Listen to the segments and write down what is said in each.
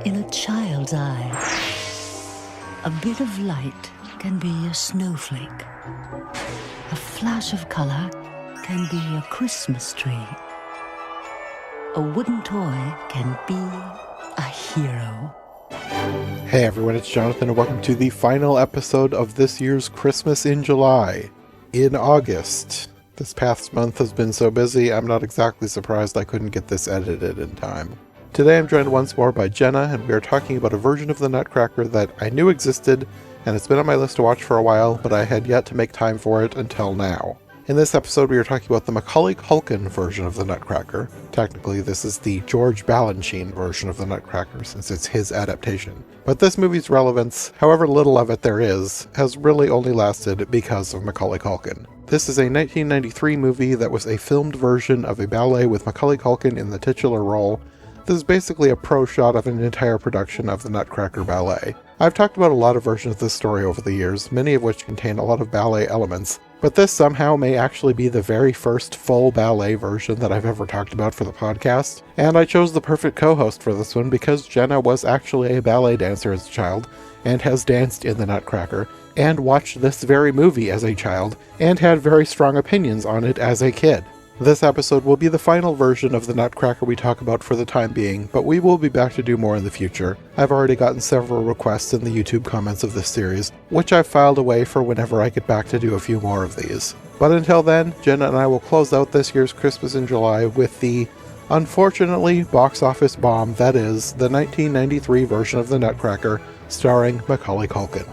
In a child's eye, a bit of light can be a snowflake. A flash of color can be a Christmas tree. A wooden toy can be a hero. Hey everyone, it's Jonathan and welcome to the final episode of this year's Christmas in July. In August. This past month has been so busy, I'm not exactly surprised I couldn't get this edited in time. Today I'm joined once more by Jenna, and we are talking about a version of the Nutcracker that I knew existed, and it's been on my list to watch for a while, but I had yet to make time for it until now. In this episode we are talking about the Macaulay Culkin version of the Nutcracker. Technically this is the George Balanchine version of the Nutcracker since it's his adaptation. But this movie's relevance, however little of it there is, has really only lasted because of Macaulay Culkin. This is a 1993 movie that was a filmed version of a ballet with Macaulay Culkin in the titular role. This is basically a pro shot of an entire production of the Nutcracker ballet. I've talked about a lot of versions of this story over the years, many of which contain a lot of ballet elements, but this somehow may actually be the very first full ballet version that I've ever talked about for the podcast, and I chose the perfect co-host for this one because Jenna was actually a ballet dancer as a child, and has danced in the Nutcracker, and watched this very movie as a child, and had very strong opinions on it as a kid. This episode will be the final version of the Nutcracker we talk about for the time being, but we will be back to do more in the future. I've already gotten several requests in the YouTube comments of this series, which I've filed away for whenever I get back to do a few more of these. But until then, Jenna and I will close out this year's Christmas in July with the, unfortunately, box office bomb that is the 1993 version of the Nutcracker, starring Macaulay Culkin.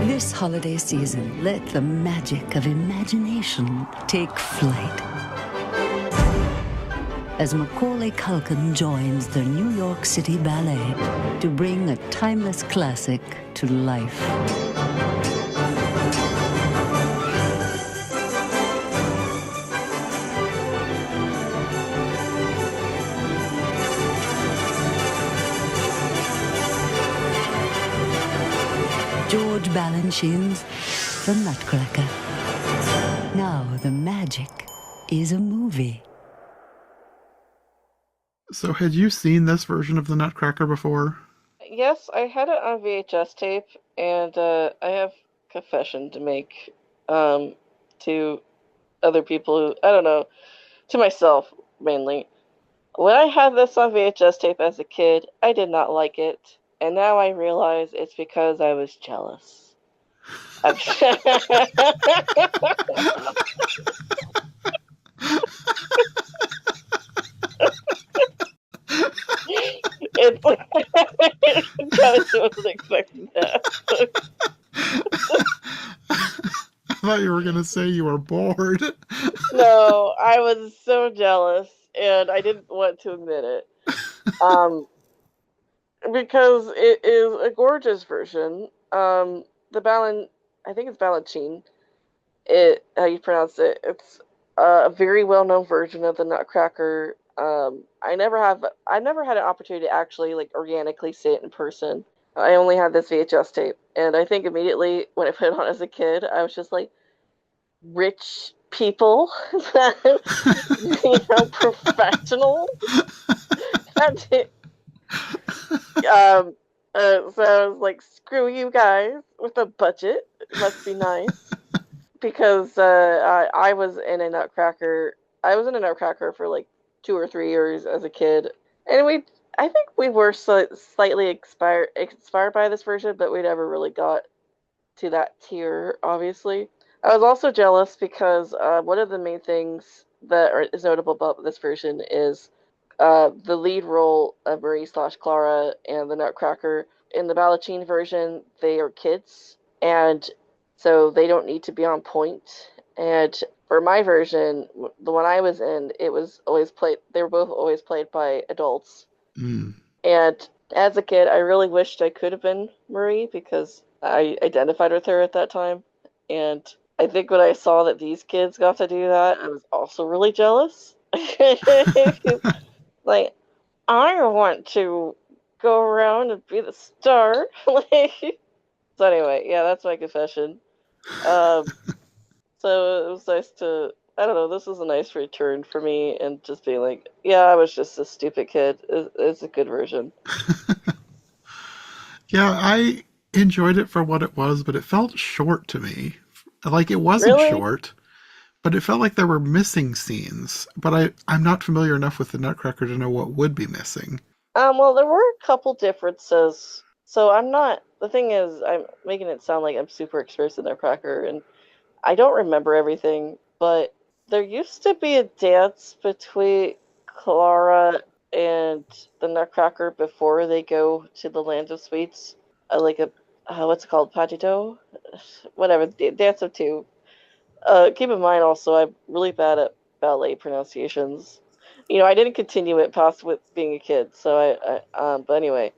This holiday season, let the magic of imagination take flight. As Macaulay Culkin joins the New York City Ballet to bring a timeless classic to life. George Balanchine's The Nutcracker. Now the magic is a movie. So had you seen this version of the Nutcracker before? Yes, I had it on VHS tape, and I have confession to make to other people I don't know, to myself mainly. When I had this on VHS tape as a kid, I did not like it, and now I realize it's because I was jealous. It's I wasn't expecting that. I thought you were going to say you were bored. No, I was so jealous, and I didn't want to admit it. Because it is a gorgeous version. I think it's Balanchine. How you pronounce it? It's a very well-known version of the Nutcracker. I never had an opportunity to actually organically see it in person. I only had this VHS tape, and I think immediately when I put it on as a kid, I was just like, rich people, professionals. So I was like, screw you guys with a budget. It must be nice. Because I was in a Nutcracker. I was in a Nutcracker for 2 or 3 years as a kid, and I think we were slightly inspired by this version, but we never really got to that tier. Obviously, I was also jealous because one of the main things that is notable about this version is the lead role of Marie/Clara and the Nutcracker. In the Balanchine version, they are kids, and so they don't need to be on point. And for my version, the one I was in, it was always played. They were both always played by adults. Mm. And as a kid, I really wished I could have been Marie because I identified with her at that time. And I think when I saw that these kids got to do that, I was also really jealous. Like, I want to go around and be the star. So anyway, yeah, that's my confession. So it was nice to I don't know, this was a nice return for me, and just being like, yeah, I was just a stupid kid. It's a good version. Yeah, I enjoyed it for what it was, but it felt short to me. Like it wasn't Really? short, but it felt like there were missing scenes. But I'm not familiar enough with the Nutcracker to know what would be missing. Well, there were a couple differences. So I'm not. The thing is, I'm making it sound like I'm super experienced in Nutcracker, and I don't remember everything. But there used to be a dance between Clara and the Nutcracker before they go to the Land of Sweets. Like a what's it called, Pagito? Whatever, dance of two. Keep in mind also, I'm really bad at ballet pronunciations. I didn't continue it past with being a kid, so but anyway,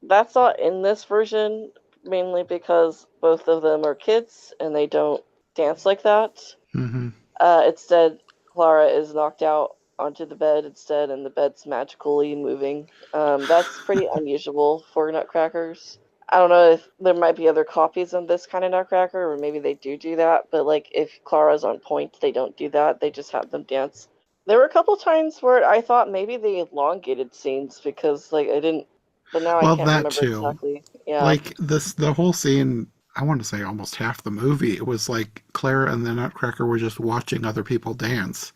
that's not in this version, mainly because both of them are kids and they don't dance like that. Hmm. Instead, Clara is knocked out onto the bed instead, and the bed's magically moving. That's pretty unusual for Nutcrackers. I don't know if there might be other copies of this kind of Nutcracker, or maybe they do that, but like if Clara's on point, they don't do that. They just have them dance. There were a couple times where I thought maybe they elongated scenes because like I didn't, but now I Well, can't that remember too. exactly. Yeah. Like the whole scene, I want to say almost half the movie, it was like Clara and the Nutcracker were just watching other people dance.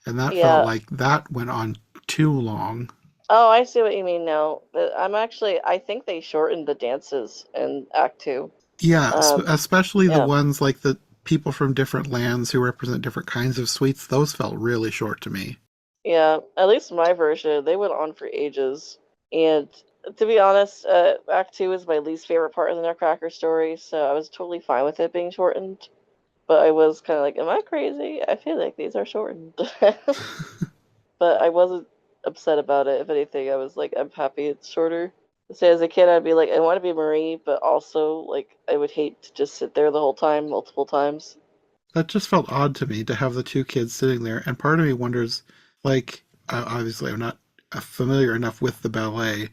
And that felt Yeah. like that went on too long. Oh, I see what you mean now. But I think they shortened the dances in Act Two. Yeah, Um, especially the yeah. ones like the people from different lands who represent different kinds of sweets, those felt really short to me. Yeah, at least my version, they went on for ages. And to be honest, Act Two is my least favorite part of the Nutcracker story, so I was totally fine with it being shortened. But I was kind of like, am I crazy? I feel like these are shortened. But I wasn't upset about it. If anything, I was like, I'm happy it's shorter. So as a kid, I'd be like, I want to be Marie, but also like I would hate to just sit there the whole time, multiple times. That just felt odd to me to have the two kids sitting there, and part of me wonders, like, obviously I'm not familiar enough with the ballet.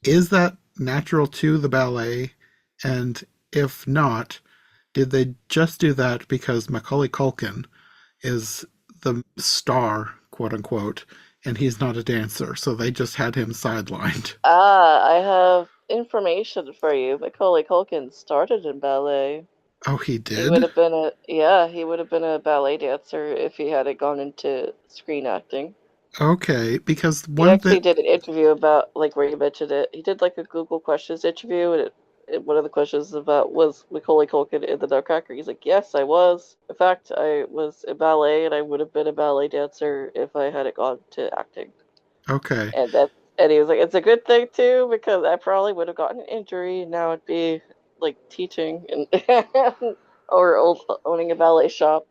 Is that natural to the ballet? And if not, did they just do that because Macaulay Culkin is the star, quote unquote, and he's not a dancer, so they just had him sidelined? Ah, I have information for you. Macaulay Culkin started in ballet. Oh, he He would did? have been a yeah, he would have been a ballet dancer if he hadn't gone into screen acting. Okay, because He one actually that, did an interview about like where you mentioned it. He did like a Google questions interview, and one of the questions about was Macaulay Culkin in the Nutcracker. He's like, yes, I was. In fact, I was in ballet, and I would have been a ballet dancer if I hadn't gone to acting. okay, And he was like, it's a good thing too because I probably would have gotten an injury, and now it'd be like teaching and or owning a ballet shop.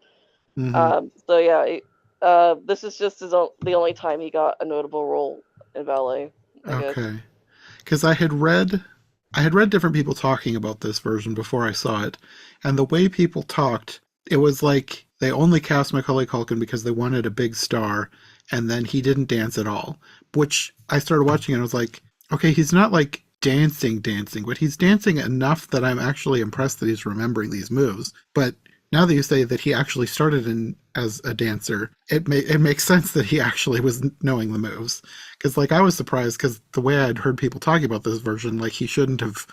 hmm, So yeah, this is just the only time he got a notable role in ballet, I guess. okay. Because I had read different people talking about this version before I saw it, and the way people talked, it was like they only cast Macaulay Culkin because they wanted a big star, and then he didn't dance at all. Which I started watching and I was like, okay, he's not like dancing, but he's dancing enough that I'm actually impressed that he's remembering these moves. But now that you say that he actually started in as a dancer, it makes sense that he actually was knowing the moves. Because like I was surprised because the way I'd heard people talking about this version, like he shouldn't have.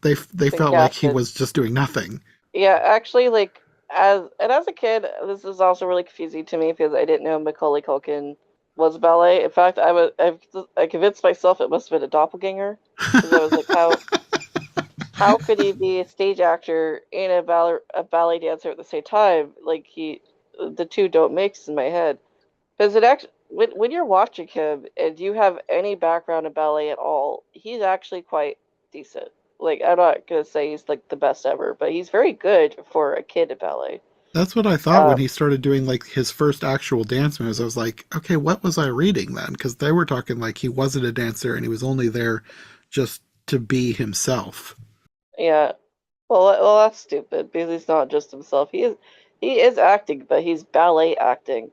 They Been felt like he casted. was just doing nothing. Yeah, actually, like as a kid, this is also really confusing to me because I didn't know Macaulay Culkin was ballet. In fact, I convinced myself it must have been a doppelganger because I was like, how could he be a stage actor and a ballet dancer at the same time? Like the two don't mix in my head. Because it actually, when you're watching him and you have any background in ballet at all, he's actually quite decent. Like I'm not gonna say he's like the best ever, but he's very good for a kid at ballet. That's what I thought when Um, he started doing like his first actual dance moves. I was like, okay, what was I reading then? Because they were talking like he wasn't a dancer and he was only there just to be himself. yeah. Well, that's stupid because he's not just himself. He is acting, but he's ballet acting.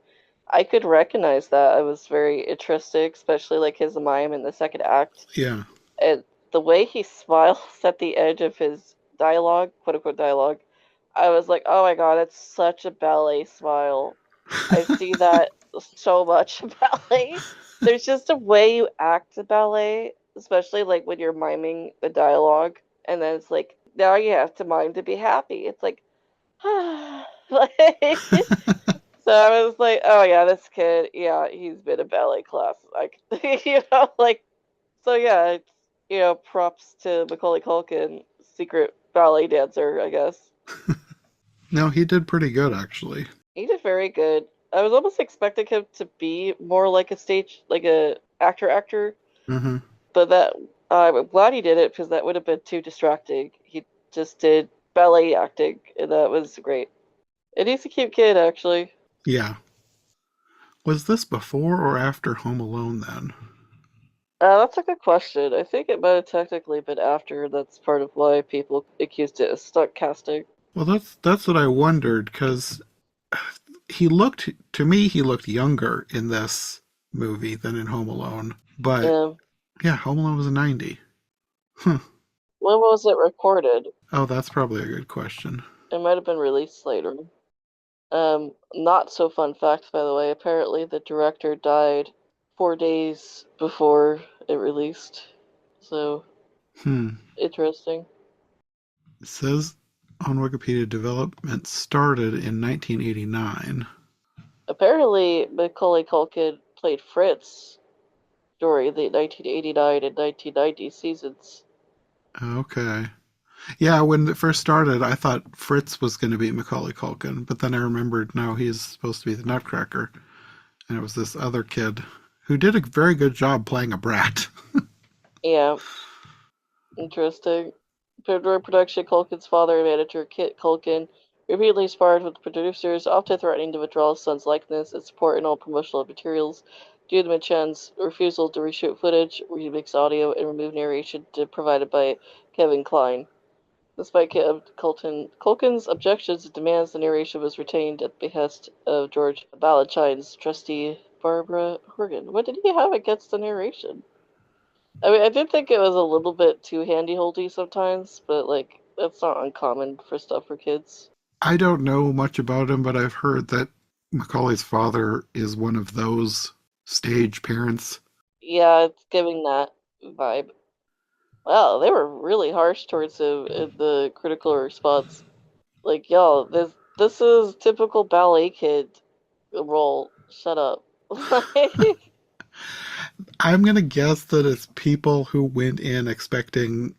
I could recognize that. I was very interested, especially like his mime in the second act. Yeah. And the way he smiles at the edge of his dialogue, quote unquote dialogue, I was like, oh my god, it's such a ballet smile. I see that so much in ballet. There's just a way you act a ballet, especially like when you're miming the dialogue, and then it's like now you have to mime to be happy. It's like, like so I was like, oh yeah, this kid, yeah, he's been in ballet class, like like so yeah, it's props to Macaulay Culkin, secret ballet dancer, I guess. No, he did pretty good, actually. He did very good. I was almost expecting him to be more like a stage, like a actor, Hmm. but that I'm glad he did it because that would have been too distracting. He just did ballet acting, and that was great. And he's a cute kid, actually. Yeah. Was this before or after Home Alone then? That's a good question. I think it might have technically been after. That's part of why people accused it of stunt casting. Well, that's what I wondered, because to me, he looked younger in this movie than in Home Alone. But Um, yeah, Home Alone was a 90. Huh. when was it recorded? Oh, that's probably a good question. It might have been released later. Not so fun fact, by the way. Apparently, the director died 4 days before it released. So, Hmm. interesting. It says on Wikipedia development started in 1989. Apparently, Macaulay Culkin played Fritz during the 1989 and 1990 seasons. Okay. Yeah, when it first started, I thought Fritz was going to be Macaulay Culkin, but then I remembered no, he's supposed to be the Nutcracker, and it was this other kid who did a very good job playing a brat. Yeah, interesting. During production, Culkin's father and manager, Kit Culkin, repeatedly sparred with the producers, often threatening to withdraw his son's likeness and support in all promotional materials due to Machen's refusal to reshoot footage, remix audio, and remove narration provided by Kevin Kline. Despite Culkin's objections and demands, the narration was retained at the behest of George Balanchine's trustee, Barbara Horgan. What did he have against the narration? I mean, I did think it was a little bit too handy-holdy sometimes, but like that's not uncommon for stuff for kids. I don't know much about him, but I've heard that Macaulay's father is one of those stage parents. Yeah, it's giving that vibe. Wow, they were really harsh towards him in the critical response. Like, yo, this is typical ballet kid role. Shut up. Like, I'm going to guess that it's people who went in expecting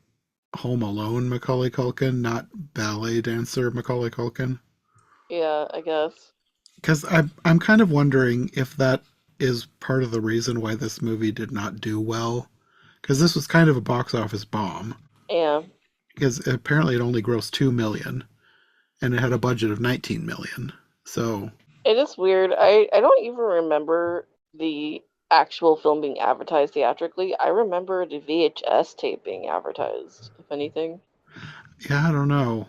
Home Alone Macaulay Culkin, not ballet dancer Macaulay Culkin. yeah, I guess. Because I'm kind of wondering if that is part of the reason why this movie did not do well. Because this was kind of a box office bomb. Yeah. Because apparently it only grossed 2 million and it had a budget of 19 million. So, It is weird. I don't even remember the actual film being advertised theatrically. I remember the VHS tape being advertised, if anything. yeah, I don't know.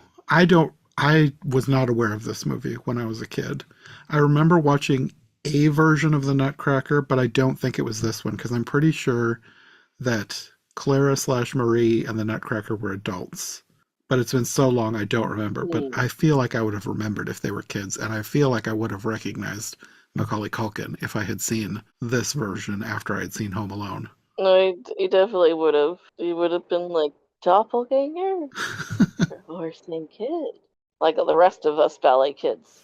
I was not aware of this movie when I was a kid. I remember watching a version of the Nutcracker, but I don't think it was this one because I'm pretty sure that Clara slash Marie and the Nutcracker were adults. But it's been so long I don't remember. But Hmm. I feel like I would have remembered if they were kids, and I feel like I would have recognized Macaulay Culkin if I had seen this version after I had seen Home Alone. No, he definitely would have. He would have been like doppelganger or same kid, like the rest of us ballet kids.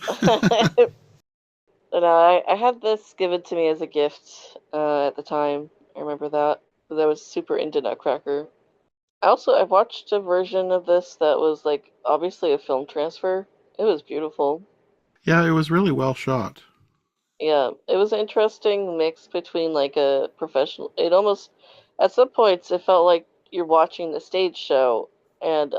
And I had this given to me as a gift at the time. I remember that because I was super into Nutcracker. I watched a version of this that was like obviously a film transfer. It was beautiful. Yeah, it was really well shot. Yeah, it was an interesting mix between like a professional. It almost, at some points, it felt like you're watching the stage show, and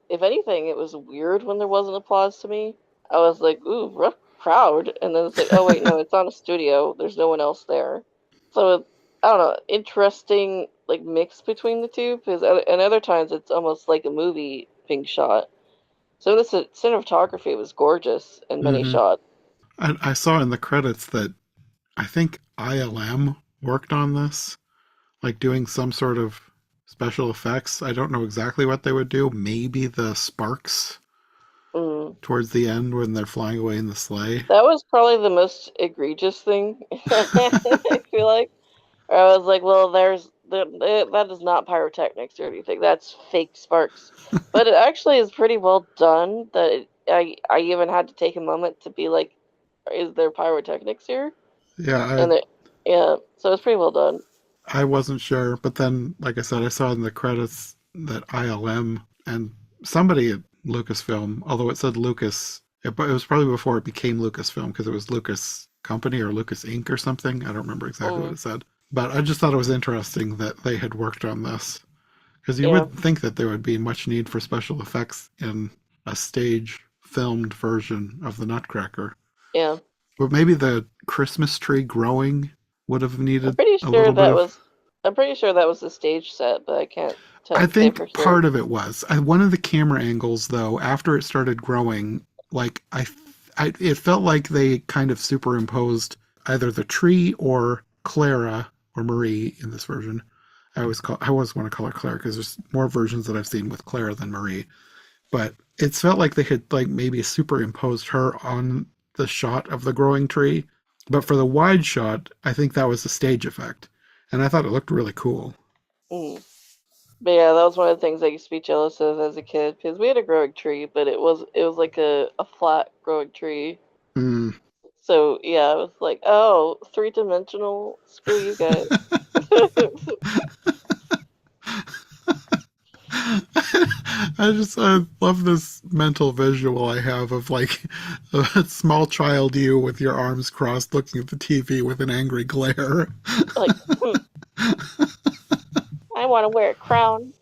if anything, it was weird when there wasn't applause to me. I was like, ooh, rough crowd, and then it's like, oh wait, no, it's on a studio. There's no one else there. So I don't know, interesting like mix between the two, because and other times it's almost like a movie being shot. So the cinematography was gorgeous in many Hmm. shots. I saw in the credits that I think ILM worked on this, like doing some sort of special effects. I don't know exactly what they would do. Maybe the sparks Mm. towards the end when they're flying away in the sleigh. That was probably the most egregious thing. I feel like. I was like, well, that is not pyrotechnics or anything. That's fake sparks. But it actually is pretty well done. I even had to take a moment to be like, is there pyrotechnics here? Yeah, And yeah, so it's pretty well done. I wasn't sure, but then, like I said, I saw in the credits that ILM and somebody at Lucasfilm, although it said Lucas, it was probably before it became Lucasfilm because it was Lucas Company or Lucas Inc. or something. I don't remember exactly what Mm, it said. But I just thought it was interesting that they had worked on this because you yeah, would think that there would be much need for special effects in a stage filmed version of the Nutcracker. yeah. But maybe the Christmas tree growing would have I'm needed pretty a sure little bit that of. was. I'm pretty sure that was the stage set, but I can't I say think for sure. part of it was one of the camera angles, though. After it started growing, like it felt like they kind of superimposed either the tree or Clara or Marie in this version. I always want to call her Clara because there's more versions that I've seen with Clara than Marie. But it felt like they had like maybe superimposed her on the shot of the growing tree. But for the wide shot, I think that was a stage effect, and I thought it looked really cool. Mm. But yeah, that was one of the things I used to be jealous of as a kid because we had a growing tree, but it was like a flat growing tree. Hmm. So yeah, I was like, oh, three-dimensional. Screw you guys. I love this mental visual I have of like a small child you with your arms crossed looking at the TV with an angry glare. Like, I want to wear a crown.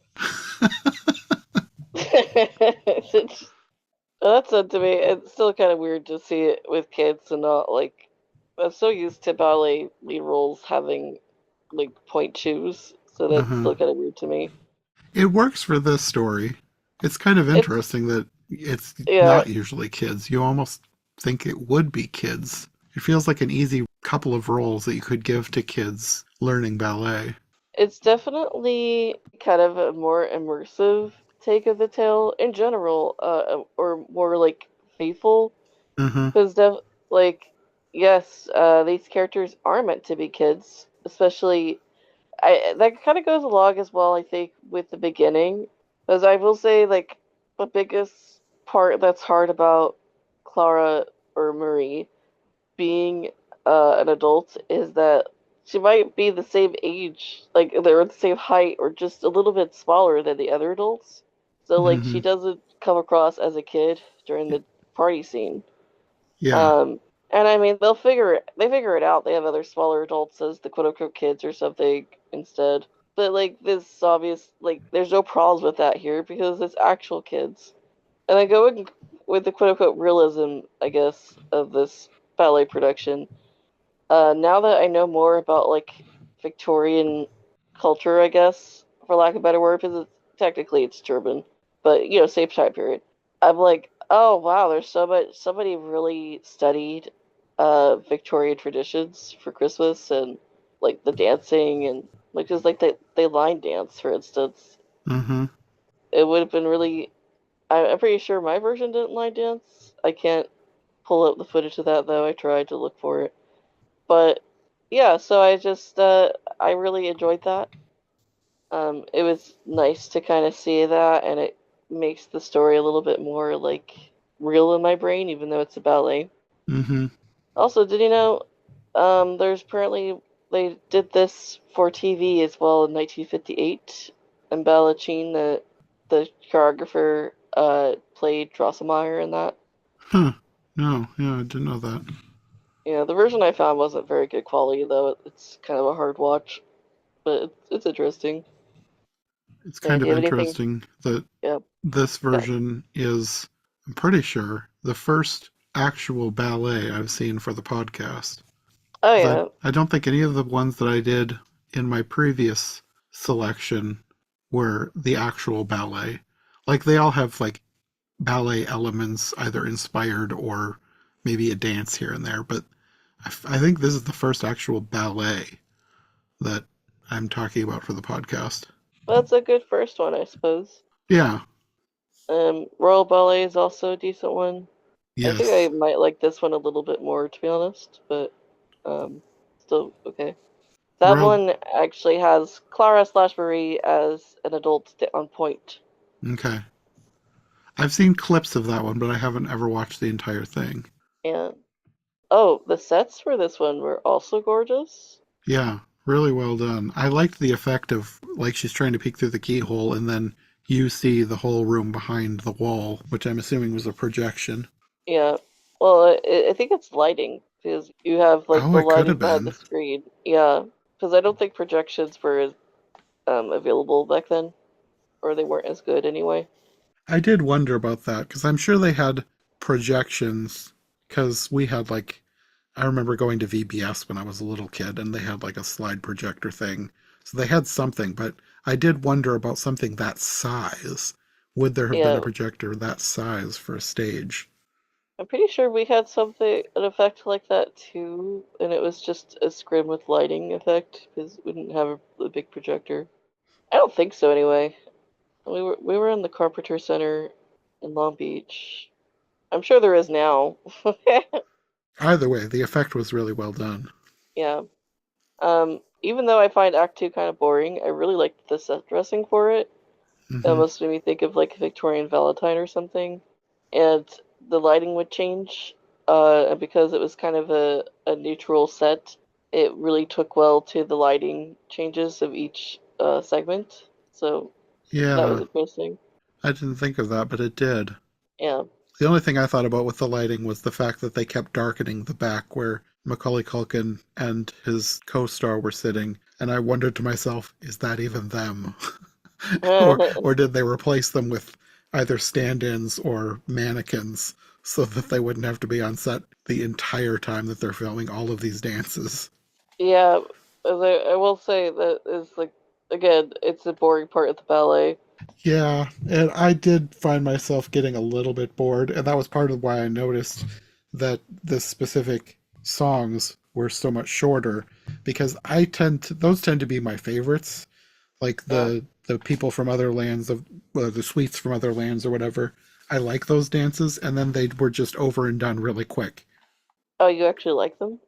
That's to me. It's still kind of weird to see it with kids and not like. I'm so used to ballet lead roles having like point shoes, so that's Uh-huh. still kind of weird to me. It works for this story. It's kind of It's interesting that it's yeah, not usually kids. You almost think it would be kids. It feels like an easy couple of roles that you could give to kids learning ballet. it's definitely kind of a more immersive take of the tale in general, or more like faithful. Uh-huh. Because like, yes, these characters are meant to be kids, especially. That kind of goes along as well, I think, with the beginning, as I will say, like the biggest part that's hard about Clara or Marie being an adult is that she might be the same age, like they're the same height, or just a little bit smaller than the other adults. So like Mm-hmm. she doesn't come across as a kid during the party scene. Yeah. Um, and I mean, they figure it out. They have other smaller adults as the quote unquote kids or something instead. But like this obvious, like there's no problems with that here because it's actual kids. And then going with the quote unquote realism, I guess, of this ballet production. Now that I know more about like Victorian culture, I guess, for lack of a better word, because technically it's German, but same time period. I'm like, oh wow, there's so much. Somebody really studied Victorian traditions for Christmas and like the dancing and like just like they line dance, for instance. Mm-hmm. It would have been really. I'm pretty sure my version didn't line dance. I can't pull up the footage of that though. I tried to look for it. But yeah, so I really enjoyed that. It was nice to kind of see that, and it makes the story a little bit more like real in my brain, even though it's a ballet. Mm-hmm. Also, did you know there's apparently they did this for TV as well in 1958, and Balachine, the choreographer, played Drosselmeyer in that. Huh. No, yeah, I didn't know that. Yeah, the version I found wasn't very good quality though. It's kind of a hard watch, but it's interesting. It's Yeah, kind do of you have anything? interesting that Yeah, this go. version is, I'm pretty sure, the first actual ballet I've seen for the podcast. Oh 'Cause yeah. I don't think any of the ones that I did in my previous selection were the actual ballet. Like they all have like ballet elements, either inspired or maybe a dance here and there. But I think this is the first actual ballet that I'm talking about for the podcast. Well, that's a good first one, I suppose. Yeah. Royal Ballet is also a decent one. I think I Yes. might like this one a little bit more, to be honest, but um, still okay. That Royal. one actually has Clara slash Marie as an adult on point. Okay. I've seen clips of that one, but I haven't ever watched the entire thing. And oh, the sets for this one were also gorgeous. Yeah, really well done. I liked the effect of like she's trying to peek through the keyhole and then you see the whole room behind the wall, which I'm assuming was a projection. Yeah. Well, I think it's lighting because you have like Oh, the it could lighting have behind the been. screen. Yeah, because I don't think projections were available back then, or they weren't as good anyway. I did wonder about that because I'm sure they had projections because we had like I remember going to VBS when I was a little kid and they had like a slide projector thing. So they had something, but I did wonder about something that size. Would there have been a Yeah, projector that size for a stage? I'm pretty sure we had something, an effect like that too, and it was just a scrim with lighting effect because we didn't have a big projector. I don't think so anyway. We were in the Carpenter Center in Long Beach. I'm sure there is now. Either way, the effect was really well done. Yeah. Even though I find Act Two kind of boring, I really liked the set dressing for it. It Hmm. almost made me think of like a Victorian Valentine or something. And the lighting would change, and because it was kind of a neutral set, it really took well to the lighting changes of each segment. So that was Yeah, interesting. I didn't think of that, but it did. Yeah. The only thing I thought about with the lighting was the fact that they kept darkening the back where Macaulay Culkin and his co-star were sitting, and I wondered to myself, is that even them? Or did they replace them with either stand-ins or mannequins so that they wouldn't have to be on set the entire time that they're filming all of these dances? Yeah, I will say that is like again, it's a boring part of the ballet. Yeah, and I did find myself getting a little bit bored, and that was part of why I noticed that the specific songs were so much shorter because those tend to be my favorites, like Yeah. the people from other lands of well, the sweets from other lands or whatever. I like those dances, and then they were just over and done really quick. Oh, you actually like them?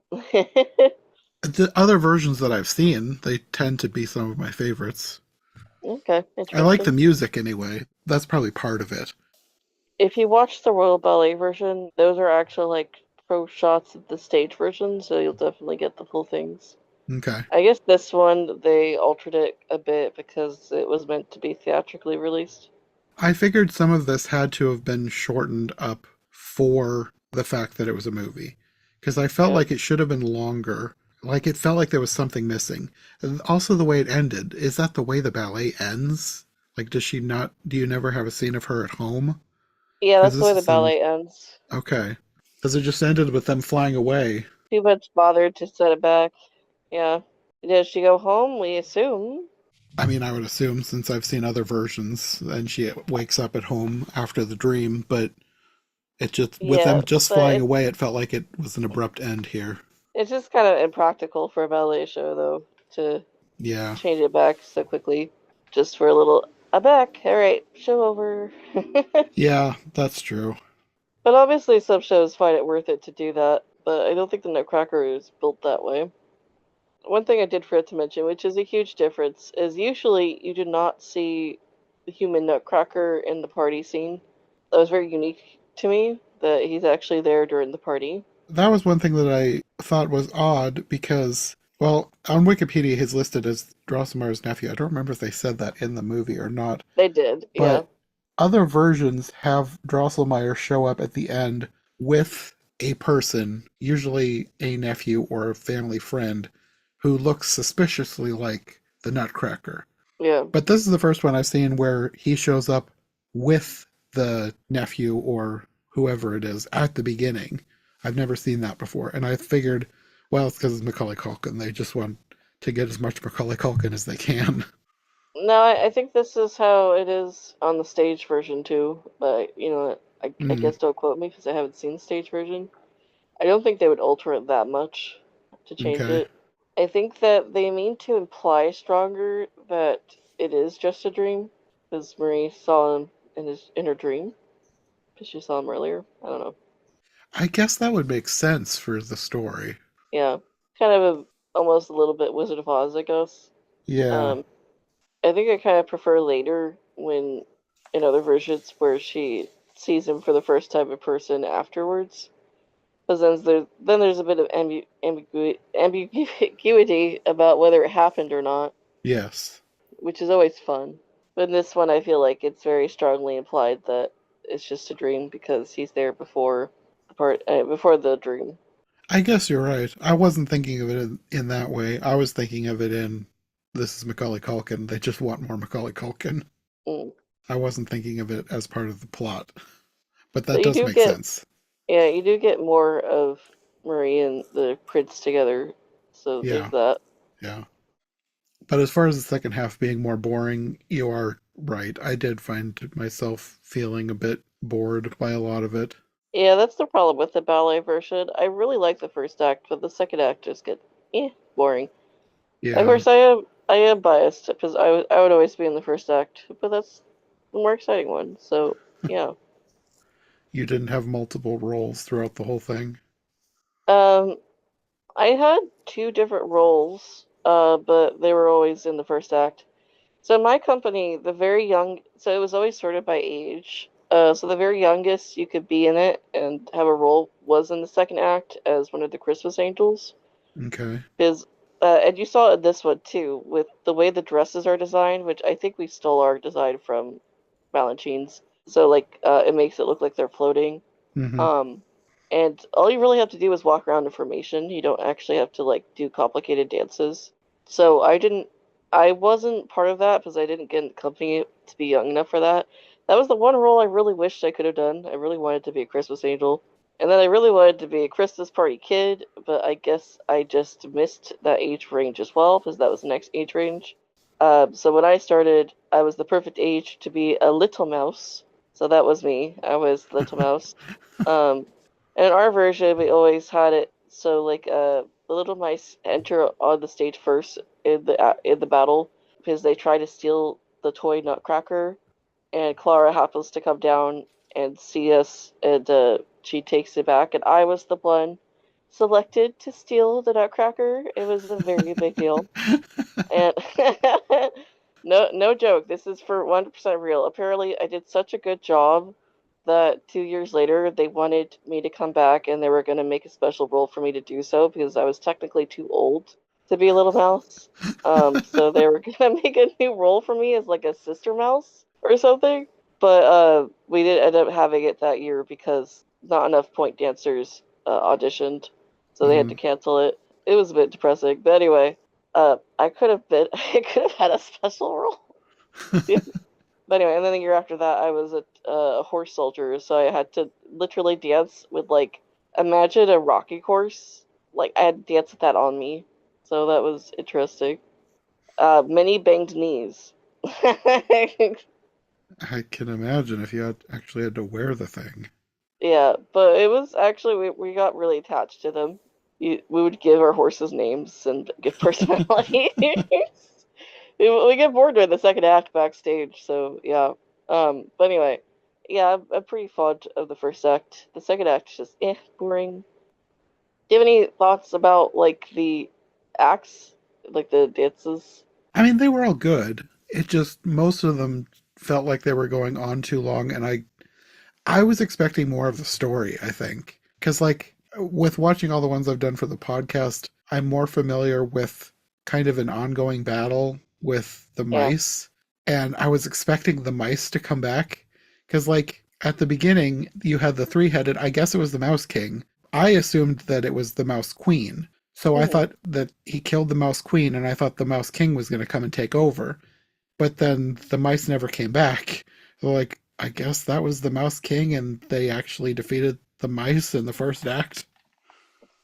The other versions that I've seen, they tend to be some of my favorites. Okay, I like the interesting. music anyway. That's probably part of it. If you watch the Royal Ballet version, those are actually like pro shots of the stage version, so you'll definitely get the full things. Okay. I guess this one they altered it a bit because it was meant to be theatrically released. I figured some of this had to have been shortened up for the fact that it was a movie. Because I felt Yeah. like it should have been longer. Like it felt like there was something missing. And also, the way it ended. Is that the way the ballet ends? Like, does she not? Do you never have a scene of her at home? Yeah, Because that's the way this the is in. ballet ends. Okay. Because it just ended with them flying away. Too much bothered to set it back. Yeah. Did she go home? We assume. I mean, I would assume since I've seen other versions, and she wakes up at home after the dream, but it just, with Yeah, them just but flying away, it felt like it was an abrupt end here. it's just kind of impractical for a ballet show, though, to Yeah. change it back so quickly. Just for a little, I'm back. All right, show over. Yeah, that's true. But obviously, some shows find it worth it to do that. But I don't think the Nutcracker is built that way. One thing I did forget to mention, which is a huge difference, is usually you do not see the human Nutcracker in the party scene. That was very unique to me that he's actually there during the party. That was one thing that I thought was odd because, well, on Wikipedia he's listed as Drosselmeyer's nephew. I don't remember if they said that in the movie or not, They did, yeah. but other versions have Drosselmeyer show up at the end with a person, usually a nephew or a family friend, who looks suspiciously like the Nutcracker. Yeah. But this is the first one I've seen where he shows up with the nephew or whoever it is at the beginning. I've never seen that before. And I figured, well, it's because it's Macaulay Culkin. They just want to get as much Macaulay Culkin as they can. No, I think this is how it is on the stage version too. But I Mm, guess don't quote me because I haven't seen the stage version. I don't think they would alter it that much to change okay. it. I think that they mean to imply stronger that it is just a dream because Marie saw him in her dream because she saw him earlier. I don't know. I guess that would make sense for the story. Yeah, kind of almost a little bit Wizard of Oz, I guess. Yeah. Um, I think I kind of prefer later when in other versions where she sees him for the first time in person afterwards. Because then there's a bit of ambiguity about whether it happened or not, Yes. which is always fun. But in this one, I feel like it's very strongly implied that it's just a dream because he's there before the dream. I guess you're right. I wasn't thinking of it in that way. I was thinking of it in this is Macaulay Culkin. They just want more Macaulay Culkin. Mm. I wasn't thinking of it as part of the plot. But But that does make sense. you do get more of Marie and the prince together. So there's Yeah. that. Yeah. But as far as the second half being more boring, you are right. I did find myself feeling a bit bored by a lot of it. Yeah, that's the problem with the ballet version. I really like the first act, but the second act just get boring. Of Yeah. course, I am biased because I would always be in the first act, but that's the more exciting one. So yeah. You didn't have multiple roles throughout the whole thing. Um, I had two different roles, but they were always in the first act. So in my company, so it was always sorted by age. So the very youngest you could be in it and have a role was in the second act as one of the Christmas angels. Okay. Because, and you saw it in this one too, with the way the dresses are designed, which I think we stole our design from Balanchine's. So like, it makes it look like they're floating. Mm-hmm. Um, and all you really have to do is walk around in formation. You don't actually have to like do complicated dances. So I wasn't part of that because I didn't get in the company to be young enough for that. That was the one role I really wished I could have done. I really wanted to be a Christmas angel. And then I really wanted to be a Christmas party kid, but I guess I just missed that age range as well because that was the next age range. So when I started, I was the perfect age to be a little mouse. So that was me. I was Little Mouse. Um, and in our version, we always had it so like the little mice enter on the stage first in the battle because they try to steal the toy Nutcracker, and Clara happens to come down and see us, and she takes it back, and I was the one selected to steal the Nutcracker. It was a very big deal, and no joke. This is for 100% real. Apparently, I did such a good job that 2 years later they wanted me to come back and they were going to make a special role for me to do so because I was technically too old to be a little mouse. So they were going to make a new role for me as like a sister mouse or something. But we did end up having it that year because not enough point dancers auditioned, so they had to Mm-hmm. cancel it. It was a bit depressing, but anyway, I could have been I could have had a special role. But anyway, and then the year after that, I was a horse soldier, so I had to literally dance with like imagine a rocking horse. Like I had to dance with that on me, so that was interesting. Many banged knees. I can imagine if you had actually had to wear the thing. Yeah, but it was actually we got really attached to them. We would give our horses names and give personalities. We get bored during the second act backstage, so yeah. But anyway, yeah, I'm pretty fond of the first act. The second act is just boring. Do you have any thoughts about like the acts, like the dances? I mean, they were all good. It just most of them felt like they were going on too long, and I was expecting more of the story, I think. Because, like, with watching all the ones I've done for the podcast, I'm more familiar with kind of an ongoing battle with the Yeah. mice. And I was expecting the mice to come back. Because, like, at the beginning, you had the three-headed, I guess it was the Mouse King. I assumed that it was the Mouse Queen. So I Hmm. thought that he killed the Mouse Queen, and I thought the Mouse King was going to come and take over. But then the mice never came back. So, like, I guess that was the Mouse King, and they actually defeated the mice in the first act.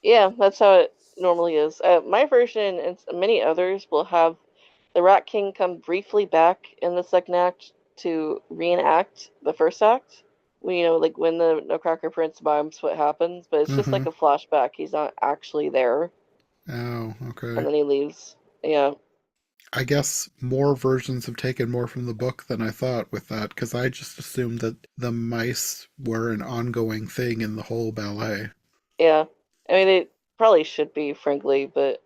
Yeah, that's how it normally is. My version and many others will have the Rat King come briefly back in the second act to reenact the first act. Like when the Nutcracker Prince mimics what happens, but it's just Mm-hmm. like a flashback. He's not actually there, Oh, and okay. then he leaves. Yeah. I guess more versions have taken more from the book than I thought with that, because I just assumed that the mice were an ongoing thing in the whole ballet. Yeah. I mean, it probably should be, frankly, but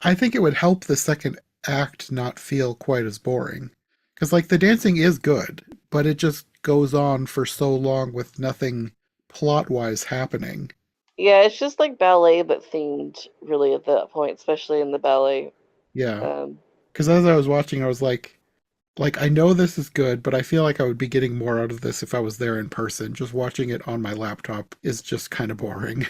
I think it would help the second act not feel quite as boring. Because, like, the dancing is good, but it just goes on for so long with nothing plot wise happening. yeah, it's just like ballet, but themed, really, at that point, especially in the ballet. Yeah. Um, Because as I was watching, I was like, I know this is good, but I feel like I would be getting more out of this if I was there in person. Just watching it on my laptop is just kind of boring.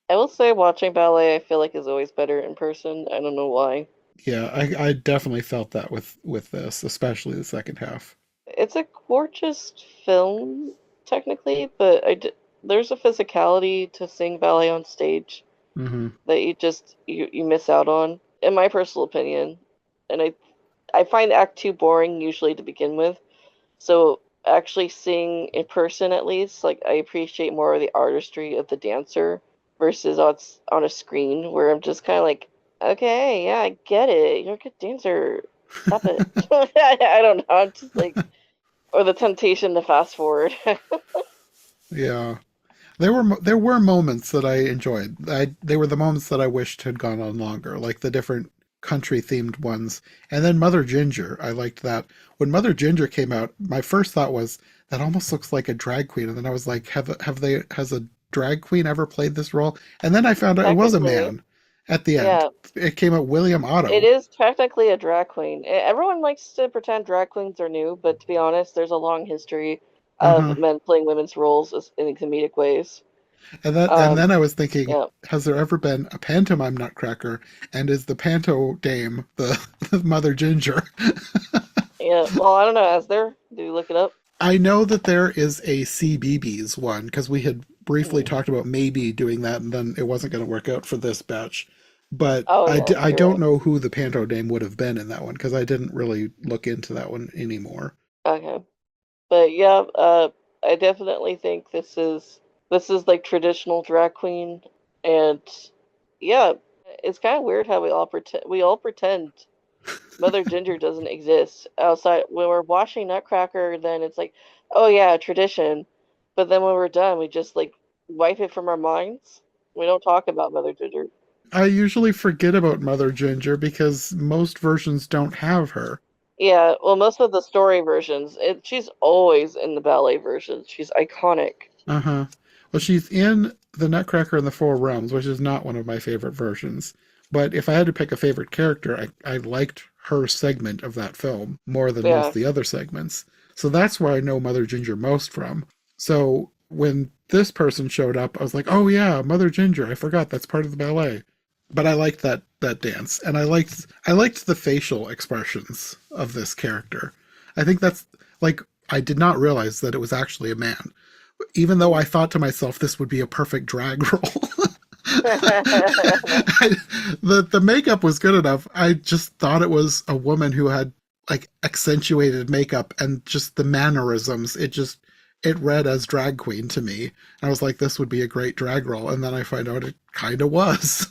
I will say watching ballet, I feel like is always better in person. I don't know why. Yeah, I definitely felt that with this, especially the second half. It's a gorgeous film, technically, but there's a physicality to seeing ballet on stage Hmm. that you miss out on, in my personal opinion. And I find Act Two boring usually to begin with. So actually seeing in person at least, like I appreciate more of the artistry of the dancer versus on a screen where I'm just kind of like, okay, yeah, I get it. You're a good dancer. Stop it. I don't know. I'm just like, or the temptation to fast forward. Yeah. There were moments that I enjoyed. They were the moments that I wished had gone on longer, like the different country themed ones. And then Mother Ginger, I liked that. When Mother Ginger came out, my first thought was that almost looks like a drag queen, and then I was like, have they has a drag queen ever played this role? And then I found out it was a Technically, man at the end. yeah, It came out William it Otto. is technically a drag queen. Everyone likes to pretend drag queens are new, but to be honest, there's a long history Uh-huh. of men playing women's roles in comedic ways. And Um, then I was thinking, yeah. has there ever been a pantomime Nutcracker? And is the panto dame the Mother Ginger? Yeah, well, I don't know. As there, do you look it up? I know that there is a CBeebies one because we had briefly Hmm. talked about maybe doing that, and then it wasn't going to work out for this batch. But Oh yeah, I you're don't right. know who the panto dame would have been in that one because I didn't really look into that one anymore. Okay, but yeah, I definitely think this is like traditional drag queen, and yeah, it's kind of weird how we all pretend Mother Ginger doesn't exist outside when we're watching Nutcracker. Then it's like, oh yeah, tradition, but then when we're done, we just like wipe it from our minds. We don't talk about Mother Ginger. I usually forget about Mother Ginger because most versions don't have her. Yeah, well, most of the story versions, she's always in the ballet versions. She's iconic. Uh huh. Well, she's in the Nutcracker in the Four Realms, which is not one of my favorite versions. But if I had to pick a favorite character, I liked her segment of that film more than most Yeah, of the other segments. So that's where I know Mother Ginger most from. So when this person showed up, I was like, oh yeah, Mother Ginger. I forgot that's part of the ballet. But I liked that dance, and I liked the facial expressions of this character. I think that's like I did not realize that it was actually a man even though I mm. thought to myself this would be a perfect drag role. The makeup was good enough. I just thought it was a woman who had like accentuated makeup and just the mannerisms. It read as drag queen to me. I was like, this would be a great drag role, and then I find out it kind of was.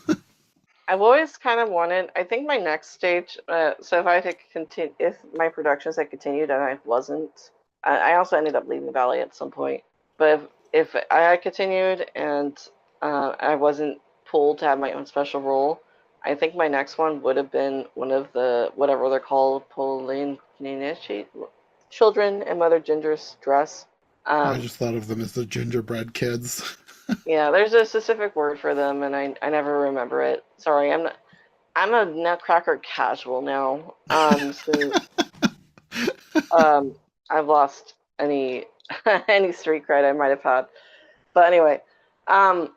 I've always kind of wanted. I think my next stage. So if I had continue, if my productions had continued and I wasn't, I also ended up leaving the ballet at some point. But if I had continued and I wasn't pulled to have my own special role, I think my next one would have been one of the whatever they're called, Pauline children in Mother Ginger's dress. I Um, just thought of them as the gingerbread kids. yeah, there's a specific word for them, and I never remember it. Sorry, I'm a Nutcracker casual now. So um, I've lost any any street cred I might have had. But anyway, um,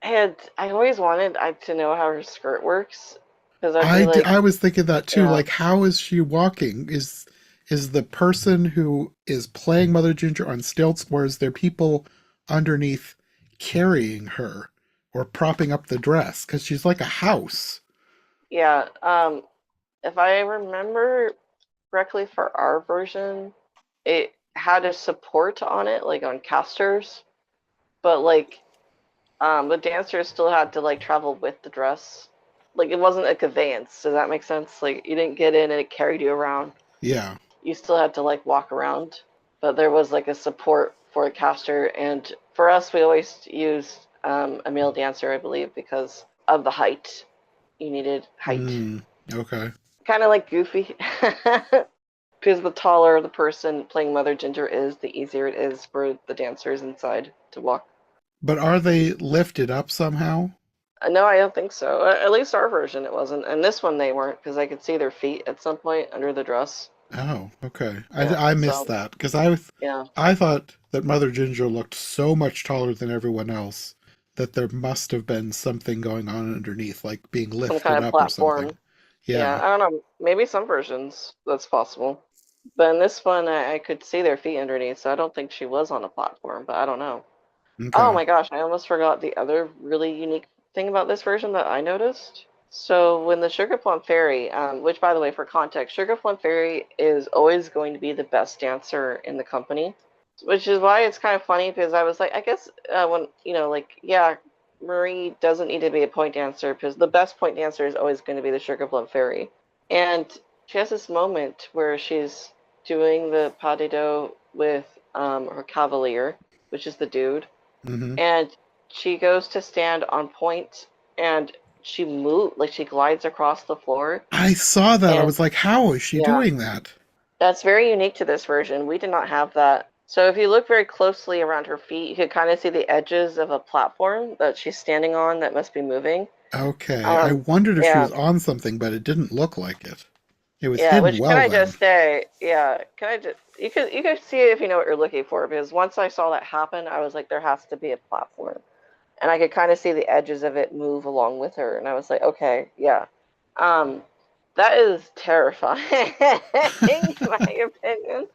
I always wanted to know how her skirt works because I'd be like, I was thinking that too. yeah, Like, how is she walking? Is the person who is playing Mother Ginger on stilts, or is there people underneath carrying her or propping up the dress? Because she's like a house. yeah. If I remember correctly, for our version, it had a support on it, like on casters, but like the dancers still had to like travel with the dress. like it wasn't a conveyance. Does that make sense? Like you didn't get in and it carried you around. Yeah. You still had to like walk around, but there was like a support for a caster. And for us, we always used a male dancer, I believe, because of the height. You needed height, Okay. kind of like Goofy. Because the taller the person playing Mother Ginger is, the easier it is for the dancers inside to walk. But are they lifted up somehow? No, I don't think so. At least our version it wasn't. And this one they weren't because I could see their feet at some point under the dress. Oh, okay. Yeah, I missed so that because yeah, I thought that Mother Ginger looked so much taller than everyone else that there must have been something going on underneath, like being some kind lifted of up or something. platform. Yeah, Yeah. I don't know. Maybe some versions that's possible. But in this one, I could see their feet underneath, so I don't think she was on a platform, but I don't know. Oh Okay. my gosh, I almost forgot the other really unique thing about this version that I noticed. So when the Sugar Plum Fairy, which by the way, for context, Sugar Plum Fairy is always going to be the best dancer in the company, which is why it's kind of funny because I was like, I guess when like yeah, Marie doesn't need to be a point dancer because the best point dancer is always going to be the Sugar Plum Fairy, and she has this moment where she's doing the pas de deux with her cavalier, which is the dude, Hmm. and she goes to stand on point and she glides across the floor. I saw that. I And was like, how is she yeah, doing that? that's very unique to this version. We did not have that. So if you look very closely around her feet, you could kind of see the edges of a platform that she's standing on that must be moving. Okay. I um wondered if she yeah, was on something, but it didn't look like it. It was yeah, hidden which can well I then. just say, yeah, can I just you could see it if you know what you're looking for, because once I saw that happen, I was like, there has to be a platform, and I could kind of see the edges of it move along with her, and I was like, okay, yeah, um, that is terrifying, in my opinion,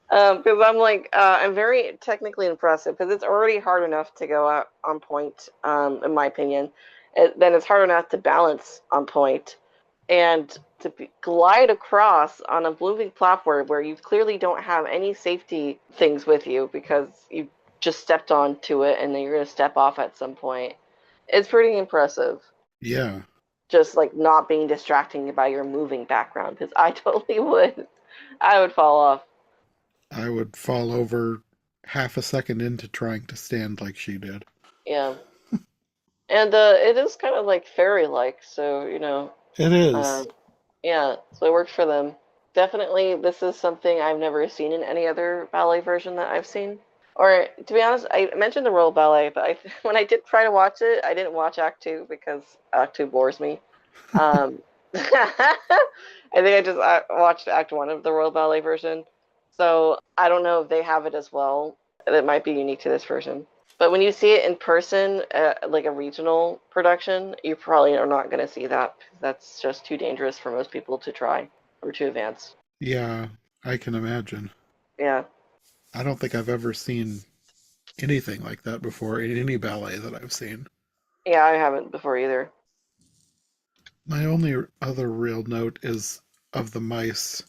because I'm like, I'm very technically impressive because it's already hard enough to go out on point, in my opinion, then it's hard enough to balance on point, and to glide across on a moving platform where you clearly don't have any safety things with you because you just stepped onto it and then you're going to step off at some point. It's pretty impressive. Yeah. Just like not being distracting by your moving background, because I totally would. I would fall off. I would fall over half a second into trying to stand like she did. Yeah. And it is kind of like fairy like, so, It uh, is. yeah, so it works for them. Definitely, this is something I've never seen in any other ballet version that I've seen. Or, to be honest, I mentioned the Royal Ballet, but when I did try to watch it, I didn't watch Act 2 because Act 2 bores me. Um, I think I watched Act 1 of the Royal Ballet version. So I don't know if they have it as well. That might be unique to this version. But when you see it in person, like a regional production, you probably are not going to see that. That's just too dangerous for most people to try or too advanced. Yeah, I can imagine. Yeah. I don't think I've ever seen anything like that before in any ballet that I've seen. Yeah, I haven't before either. My only other real note is of the mice.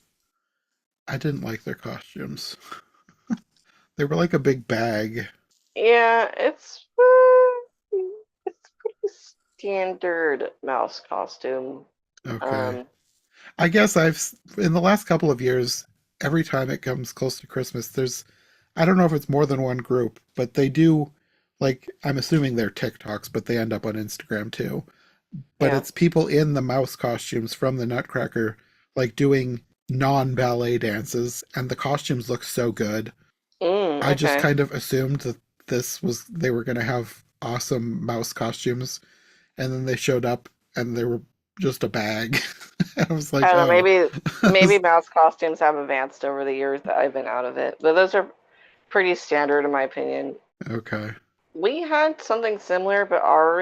I didn't like their costumes. They were like a big bag. Yeah, it's pretty standard mouse costume. Okay. Um, I guess in the last couple of years, every time it comes close to Christmas, I don't know if it's more than one group, but they do, like, I'm assuming they're TikToks, but they end up on Instagram too. But yeah. it's people in the mouse costumes from the Nutcracker, like doing non-ballet dances, and the costumes look so good. I just Okay. kind of assumed that they were going to have awesome mouse costumes, and then they showed up and they were just a bag. I was I like, don't know, oh. maybe mouse costumes have advanced over the years that I've been out of it, but those are pretty standard in my opinion. Okay. We had something similar, but our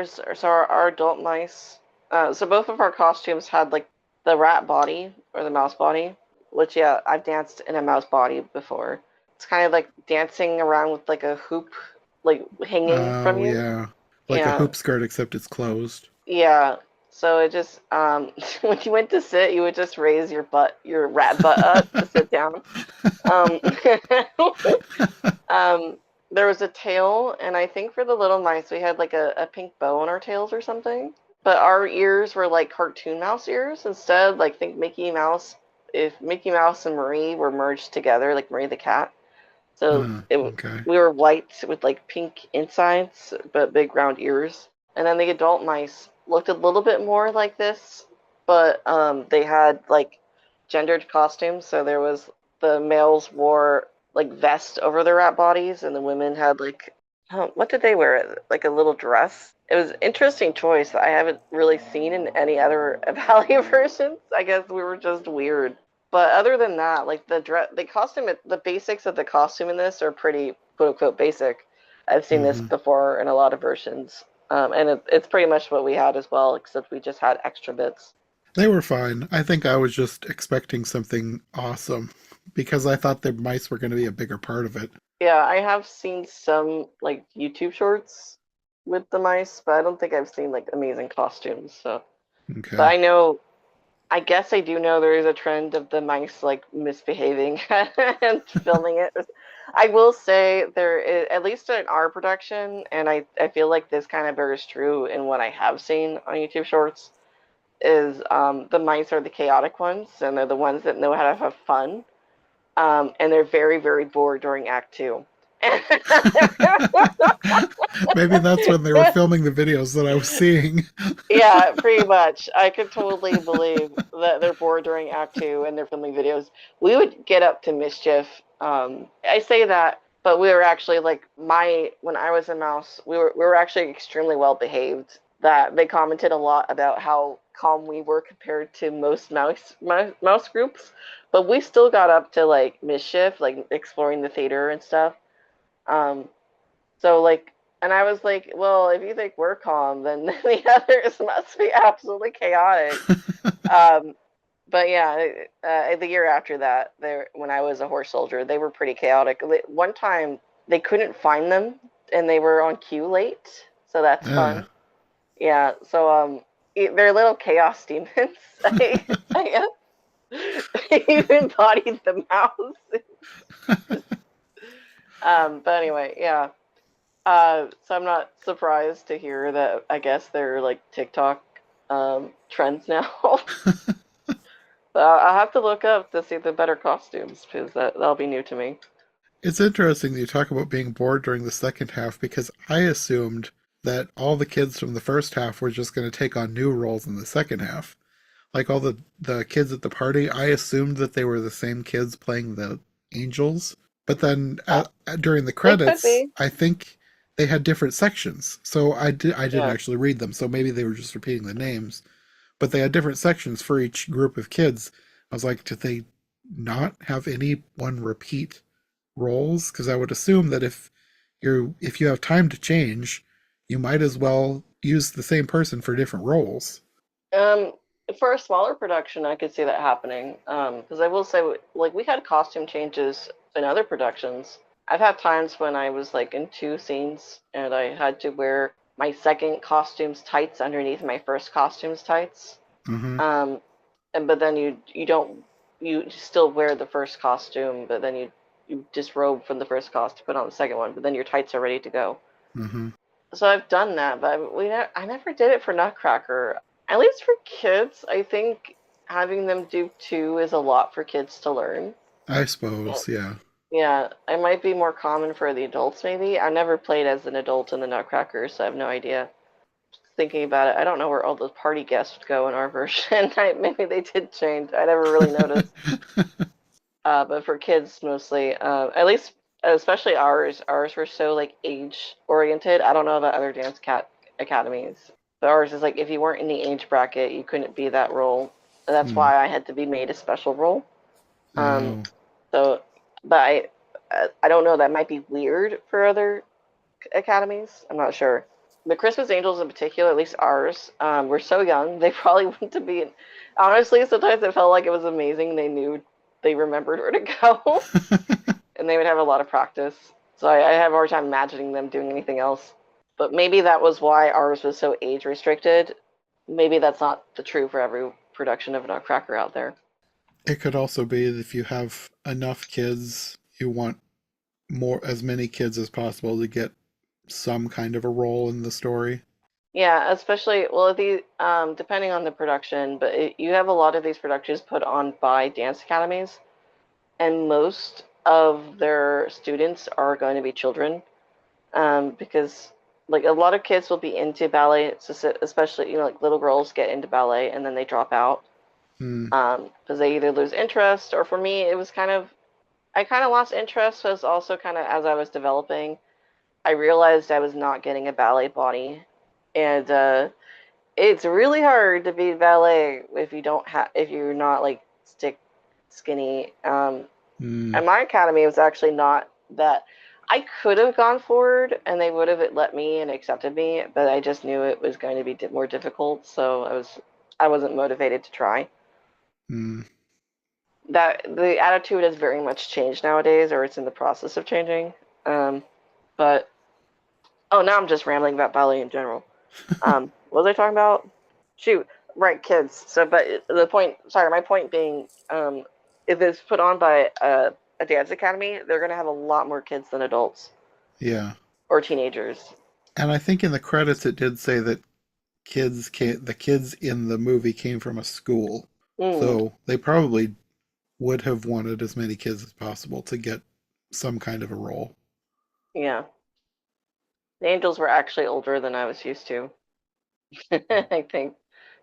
adult mice, so both of our costumes had like the rat body or the mouse body, which yeah, I've danced in a mouse body before. It's kind of like dancing around with like a hoop, like hanging from Oh, you. yeah. Like a Yeah, hoop skirt, except it's closed. yeah. So it just when you went to sit, you would just raise your rat butt up to sit down. Um, um, there was a tail, and I think for the little mice, we had like a pink bow on our tails or something. but our ears were like cartoon mouse ears instead. Like think Mickey Mouse. If Mickey Mouse and Marie were merged together, like Marie the cat, so Okay. we were white with like pink insides but big round ears. And then the adult mice looked a little bit more like this, but they had like gendered costumes. So there was the males wore like vests over their rat bodies, and the women had like what did they wear? Like a little dress. It was an interesting choice that I haven't really seen in any other ballet versions. I guess we were just weird. But other than that, like the costume, the basics of the costume in this are pretty quote unquote basic. I've seen this Hmm. before in a lot of versions, and it's pretty much what we had as well, except we just had extra bits. They were fine. I think I was just expecting something awesome because I thought the mice were going to be a bigger part of it. Yeah, I have seen some like YouTube shorts with the mice, but I don't think I've seen like amazing costumes. So, but Okay. I know I guess I do know there is a trend of the mice like misbehaving and filming it. I will say there is, at least in our production, and I feel like this kind of bears true in what I have seen on YouTube Shorts, is the mice are the chaotic ones, and they're the ones that know how to have fun, and they're very, very bored during Act Two. Maybe that's when they were filming the videos that I was seeing. Yeah, pretty much. I could totally believe that they're bored during Act Two and they're filming videos. We would get up to mischief. I say that, but we were actually like my when I was a mouse, we were actually extremely well behaved. That they commented a lot about how calm we were compared to most mouse groups, but we still got up to like mischief, like exploring the theater and stuff. Um, so like, and I was like, well, if you think we're calm, then the others must be absolutely chaotic. Um, but yeah, the year after that, there when I was a horse soldier, they were pretty chaotic. One time they couldn't find them, and they were on cue late, so that's Yeah. fun. Yeah, so they're little chaos demons. I even embodied the mouse. But anyway, yeah. So I'm not surprised to hear that. I guess they're like TikTok trends now. But I'll have to look up to see the better costumes because that'll be new to me. It's interesting that you talk about being bored during the second half because I assumed that all the kids from the first half were just going to take on new roles in the second half. Like all the kids at the party, I assumed that they were the same kids playing the angels. But then Uh, during the they could credits, be. I think they had different sections. So I didn't Yeah. actually read them. So maybe they were just repeating the names, but they had different sections for each group of kids. I was like, did they not have anyone repeat roles? Because I would assume that if you have time to change, you might as well use the same person for different roles. Um, for a smaller production, I could see that happening. Because I will say, like, we had costume changes in other productions. I've had times when I was like in two scenes and I had to wear my second costume's tights underneath my first costume's tights. Hmm. Um, and but then you don't you still wear the first costume, but then you disrobe from the first costume, put on the second one, but then your tights are ready to go. Hmm. So I've done that, but I never did it for Nutcracker. At least for kids, I think having them do two is a lot for kids to learn. I Yeah, suppose, yeah. yeah, it might be more common for the adults, maybe. I never played as an adult in the Nutcracker, so I have no idea. Thinking about it, I don't know where all those party guests go in our version. Maybe they did change. I never really noticed. But for kids mostly, at least especially ours were so like age oriented. I don't know about other academies, but ours is like if you weren't in the age bracket, you couldn't be that role. And that's Hmm. why I had to be made a special role. Um, Oh, so, but I don't know. That might be weird for other academies. I'm not sure. The Christmas Angels in particular, at least ours, were so young. They probably went to be. Honestly, sometimes it felt like it was amazing. They remembered where to go, and they would have a lot of practice. So I have a hard time imagining them doing anything else. But maybe that was why ours was so age restricted. Maybe that's not the true for every production of Nutcracker out there. it could also be that if you have enough kids, you want as many kids as possible to get some kind of a role in the story. Yeah, especially well, depending on the production, but you have a lot of these productions put on by dance academies, and most of their students are going to be children, because like a lot of kids will be into ballet, especially like little girls get into ballet and then they drop out, Hmm. because they either lose interest or for me it was I kind of lost interest was also kind of as I was developing. I realized I was not getting a ballet body, and it's really hard to be ballet if you're not like stick skinny. Hmm. And my academy was actually not that. I could have gone forward and they would have let me and accepted me, but I just knew it was going to be more difficult, so I wasn't motivated to try. Hmm. That the attitude has very much changed nowadays, or it's in the process of changing. But oh, now I'm just rambling about ballet in general. What was I talking about? Shoot, right, kids. So, but the point, sorry, my point being, if it's put on by a dance academy, they're going to have a lot more kids than adults Yeah. or teenagers. And I think in the credits it did say that the kids in the movie came from a school. Mm, So they probably would have wanted as many kids as possible to get some kind of a role. yeah. The angels were actually older than I was used to. I think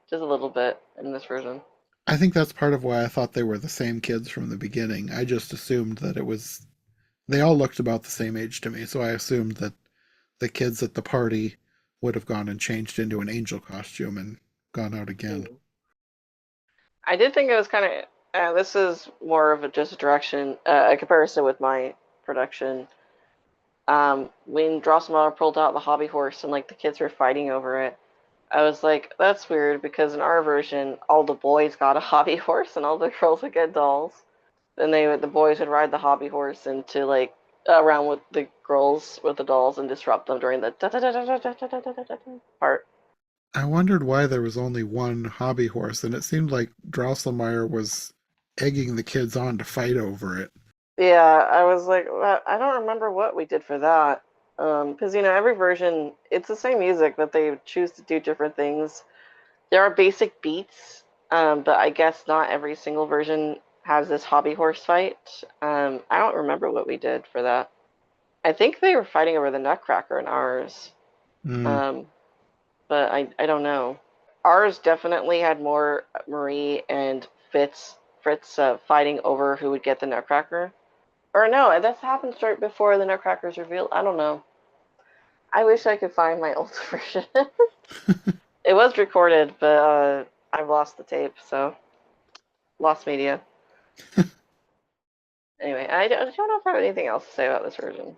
just a little bit in this version. I think that's part of why I thought they were the same kids from the beginning. I just assumed that they all looked about the same age to me, so I assumed that the kids at the party would have gone and changed into an angel costume and gone out again. Mm. I did think it was kind of. This is more of just a direction, a comparison with my production. When Drosselmeyer pulled out the hobby horse and like the kids were fighting over it, I was like, that's weird because in our version, all the boys got a hobby horse and all the girls would get dolls. Then the boys would ride the hobby horse into like around with the girls with the dolls and disrupt them during the part. I wondered why there was only one hobby horse, and it seemed like Drosselmeyer was egging the kids on to fight over it. Yeah, I was like, well, I don't remember what we did for that. Because every version it's the same music, but they choose to do different things. There are basic beats, but I guess not every single version has this hobby horse fight. I don't remember what we did for that. I think they were fighting over the Nutcracker in ours, Mm, um, but I don't know. Ours definitely had more Marie and Fritz fighting over who would get the Nutcracker. Or no, that happened right before the Nutcracker's revealed. I don't know. I wish I could find my old version. It was recorded, but I've lost the tape, so lost media. Anyway, I don't know if I have anything else to say about this version.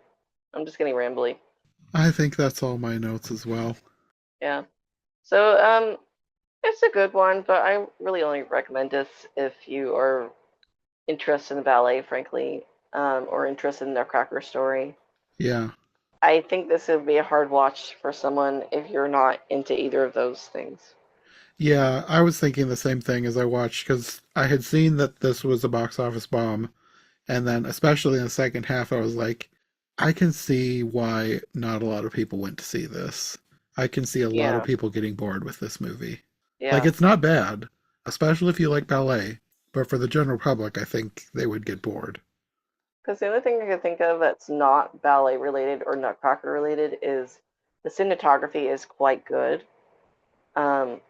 I'm just getting rambly. I think that's all my notes as well. Yeah. So, it's a good one, but I really only recommend this if you are interested in ballet, frankly, or interested in the Nutcracker story. Yeah. I think this would be a hard watch for someone if you're not into either of those things. Yeah, I was thinking the same thing as I watched because I had seen that this was a box office bomb. And then, especially in the second half, I was like, I can see why not a lot of people went to see this. I can see a lot of Yeah, people getting bored with this movie. Like, yeah. it's not bad, especially if you like ballet. But for the general public, I think they would get bored. Because the only thing I can think of that's not ballet related or Nutcracker related is the cinematography is quite good. Um,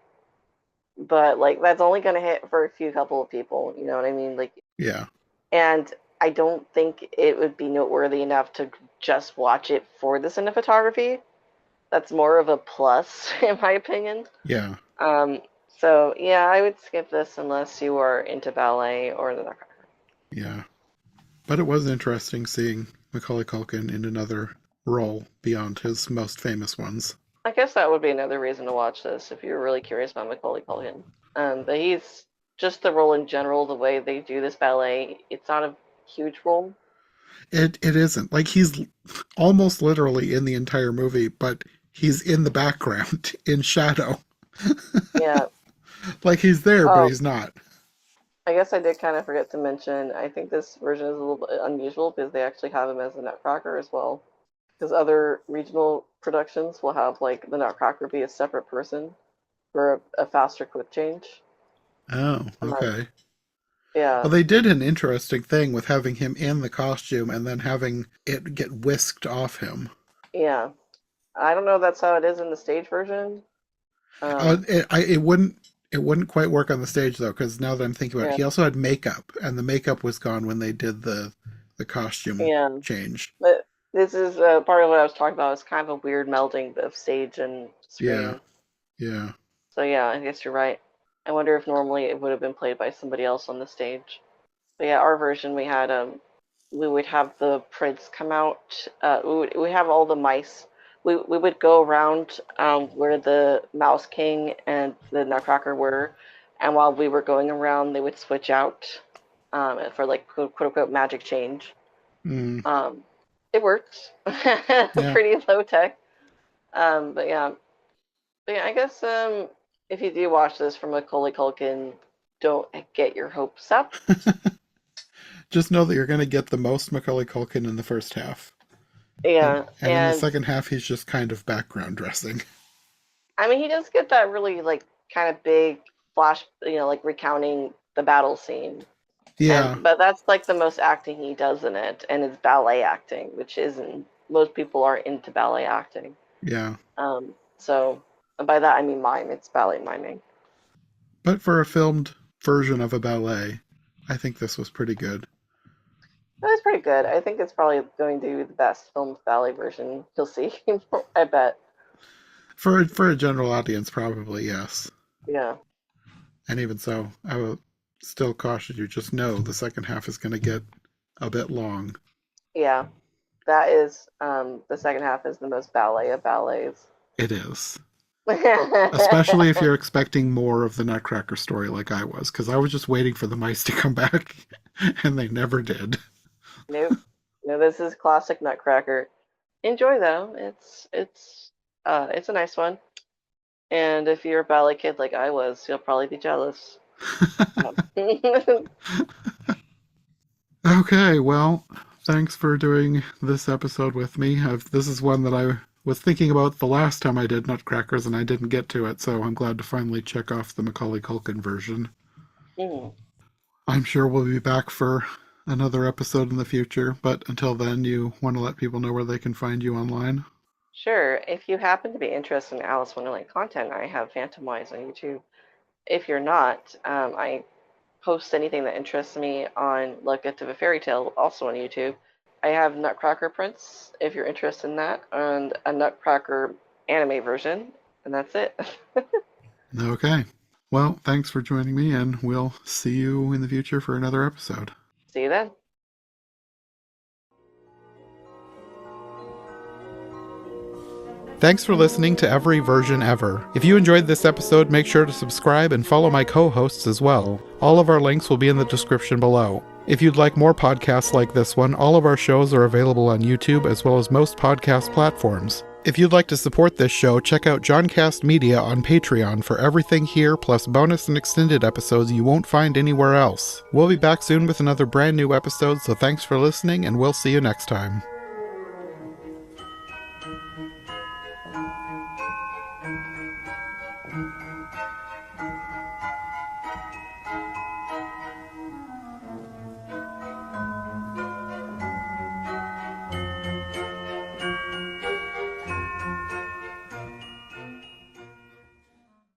but like that's only going to hit for a few couple of people. You know what I mean? Like, Yeah. and I don't think it would be noteworthy enough to just watch it for the cinematography. That's more of a plus, in my opinion. Yeah. Um, so yeah, I would skip this unless you are into ballet or the Nutcracker. Yeah. But it was interesting seeing Macaulay Culkin in another role beyond his most famous ones. I guess that would be another reason to watch this if you're really curious about Macaulay Culkin. But he's just the role in general, the way they do this ballet. It's not a huge role. It isn't. Like he's almost literally in the entire movie, but he's in the background in shadow. Yeah. Like he's there, but Oh, he's not. I guess I did kind of forget to mention. I think this version is a little bit unusual because they actually have him as a Nutcracker as well. Because other regional productions will have like the Nutcracker be a separate person for a faster quick change. Oh, Um, okay. yeah, Well, they did an interesting thing with having him in the costume and then having it get whisked off him. yeah. I don't know if that's how it is in the stage version. Oh, Um, it wouldn't quite work on the stage though, because now that I'm thinking about it, yeah, he also had makeup, and the makeup was gone when they did the costume yeah. change. But this is part of what I was talking about. It's kind of a weird melding of stage and Yeah, screen. yeah. So yeah, I guess you're right. I wonder if normally it would have been played by somebody else on the stage. But yeah, our version we would have the prince come out. We have all the mice. We would go around where the Mouse King and the Nutcracker were, and while we were going around, they would switch out for like quote unquote magic change. Mm, Um, it worked. yeah. Pretty low tech. But yeah, I guess if you do watch this from Macaulay Culkin, don't get your hopes up. Just know that you're going to get the most Macaulay Culkin in the first half. And, Yeah, and in the and second half, he's just kind of background dressing. I mean, he does get that really like kind of big flash, like recounting the battle scene. Yeah, But that's like the most acting he does in it, and it's ballet acting, which isn't most people are into ballet acting. yeah. So and by that I mean mime. It's ballet miming. But for a filmed version of a ballet, I think this was pretty good. But it's pretty good. I think it's probably going to be the best filmed ballet version you'll see. I bet. For a general audience, probably, yes. Yeah. And even so, I will still caution you, just know the second half is going to get a bit long. Yeah. That is the second half is the most ballet of ballets. It is. Especially if you're expecting more of the Nutcracker story like I was, because I was just waiting for the mice to come back, and they never did. Nope. No, this is classic Nutcracker. Enjoy though. It's a nice one. And if you're a ballet kid like I was, you'll probably be jealous. Um, Okay, well, thanks for doing this episode with me. This is one that I was thinking about the last time I did Nutcrackers, and I didn't get to it, so I'm glad to finally check off the Macaulay Culkin version. mhm. I'm sure we'll be back for another episode in the future, but until then, you want to let people know where they can find you online? Sure. If you happen to be interested in Alice Wonderland content, I have Phantomwise on YouTube. If you're not, I post anything that interests me on Look at a Fairy Tale, also on YouTube. I have Nutcracker Prince, if you're interested in that, and a Nutcracker anime version, and that's it. Okay. Well, thanks for joining me, and we'll see you in the future for another episode. See you then. Thanks for listening to Every Version Ever. If you enjoyed this episode, make sure to subscribe and follow my co-hosts as well. All of our links will be in the description below. If you'd like more podcasts like this one, all of our shows are available on YouTube as well as most podcast platforms. If you'd like to support this show, check out Johncast Media on Patreon for everything here, plus bonus and extended episodes you won't find anywhere else. We'll be back soon with another brand new episode, so thanks for listening, and we'll see you next time.